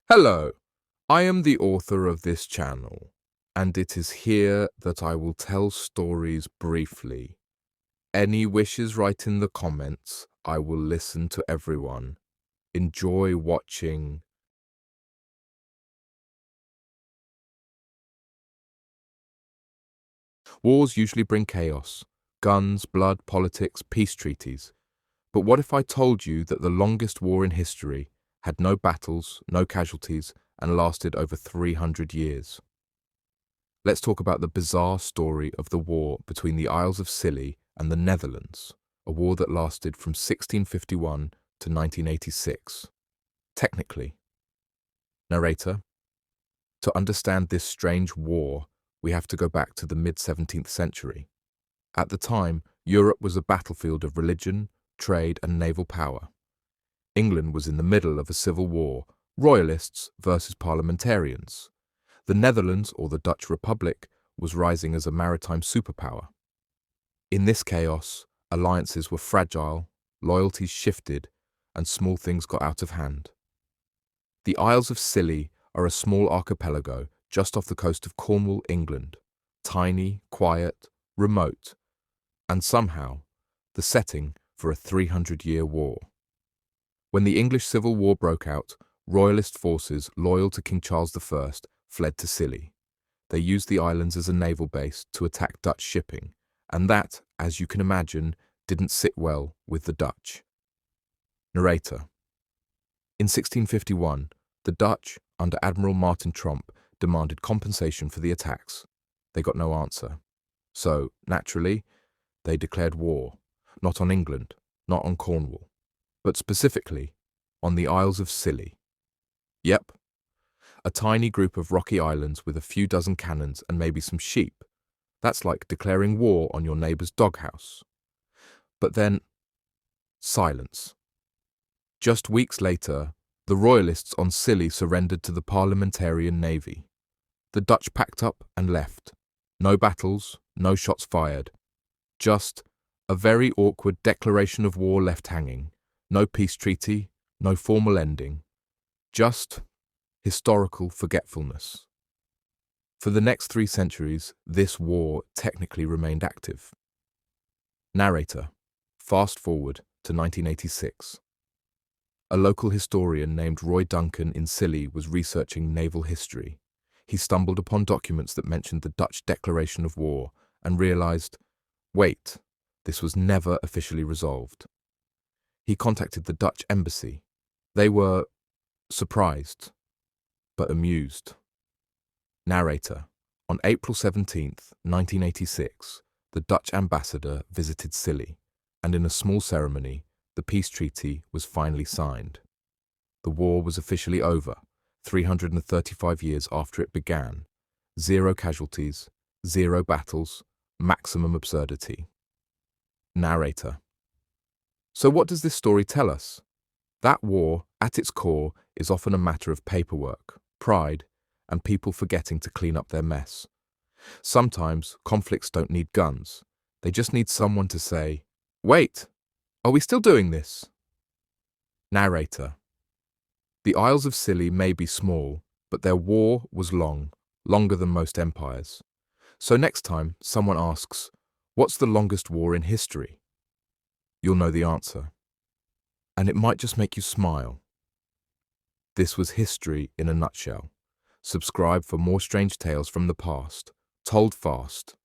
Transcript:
Hello, I am the author of this channel, and it is here that I will tell stories briefly. Any wishes write in the comments, I will listen to everyone. Enjoy watching. Wars usually bring chaos, guns, blood, politics, peace treaties. But what if I told you that the longest war in history had no battles, no casualties, and lasted over 300 years? Let's talk about the bizarre story of the war between the Isles of Scilly and the Netherlands, a war that lasted from 1651 to 1986. Technically. Narrator, to understand this strange war, we have to go back to the mid-17th century. At the time, Europe was a battlefield of religion, trade, and naval power. England was in the middle of a civil war, royalists versus parliamentarians. The Netherlands, or the Dutch Republic, was rising as a maritime superpower. In this chaos, alliances were fragile, loyalties shifted, and small things got out of hand. The Isles of Scilly are a small archipelago just off the coast of Cornwall, England. Tiny, quiet, remote, and somehow the setting for a 300-year war. When the English Civil War broke out, royalist forces loyal to King Charles I fled to Scilly. They used the islands as a naval base to attack Dutch shipping, and that, as you can imagine, didn't sit well with the Dutch. Narrator. In 1651, the Dutch, under Admiral Martin Tromp, demanded compensation for the attacks. They got no answer. So, naturally, they declared war, not on England, not on Cornwall, but specifically on the Isles of Scilly. Yep, a tiny group of rocky islands with a few dozen cannons and maybe some sheep. That's like declaring war on your neighbour's doghouse. But then, silence. Just weeks later, the royalists on Scilly surrendered to the parliamentarian navy. The Dutch packed up and left. No battles, no shots fired. Just a very awkward declaration of war left hanging. No peace treaty, no formal ending. Just historical forgetfulness. For the next 3 centuries, this war technically remained active. Narrator. Fast forward to 1986. A local historian named Roy Duncan in Scilly was researching naval history. He stumbled upon documents that mentioned the Dutch declaration of war and realized, wait, this was never officially resolved. He contacted the Dutch embassy. They were surprised, but amused. Narrator. On April 17th, 1986, the Dutch ambassador visited Scilly, and in a small ceremony, the peace treaty was finally signed. The war was officially over, 335 years after it began. 0 casualties, 0 battles, maximum absurdity. Narrator. So what does this story tell us? That war, at its core, is often a matter of paperwork, pride, and people forgetting to clean up their mess. Sometimes conflicts don't need guns. They just need someone to say, wait, are we still doing this? Narrator. The Isles of Scilly may be small, but their war was long, longer than most empires. So next time someone asks, what's the longest war in history? You'll know the answer. And it might just make you smile. This was history in a nutshell. Subscribe for more strange tales from the past, told fast.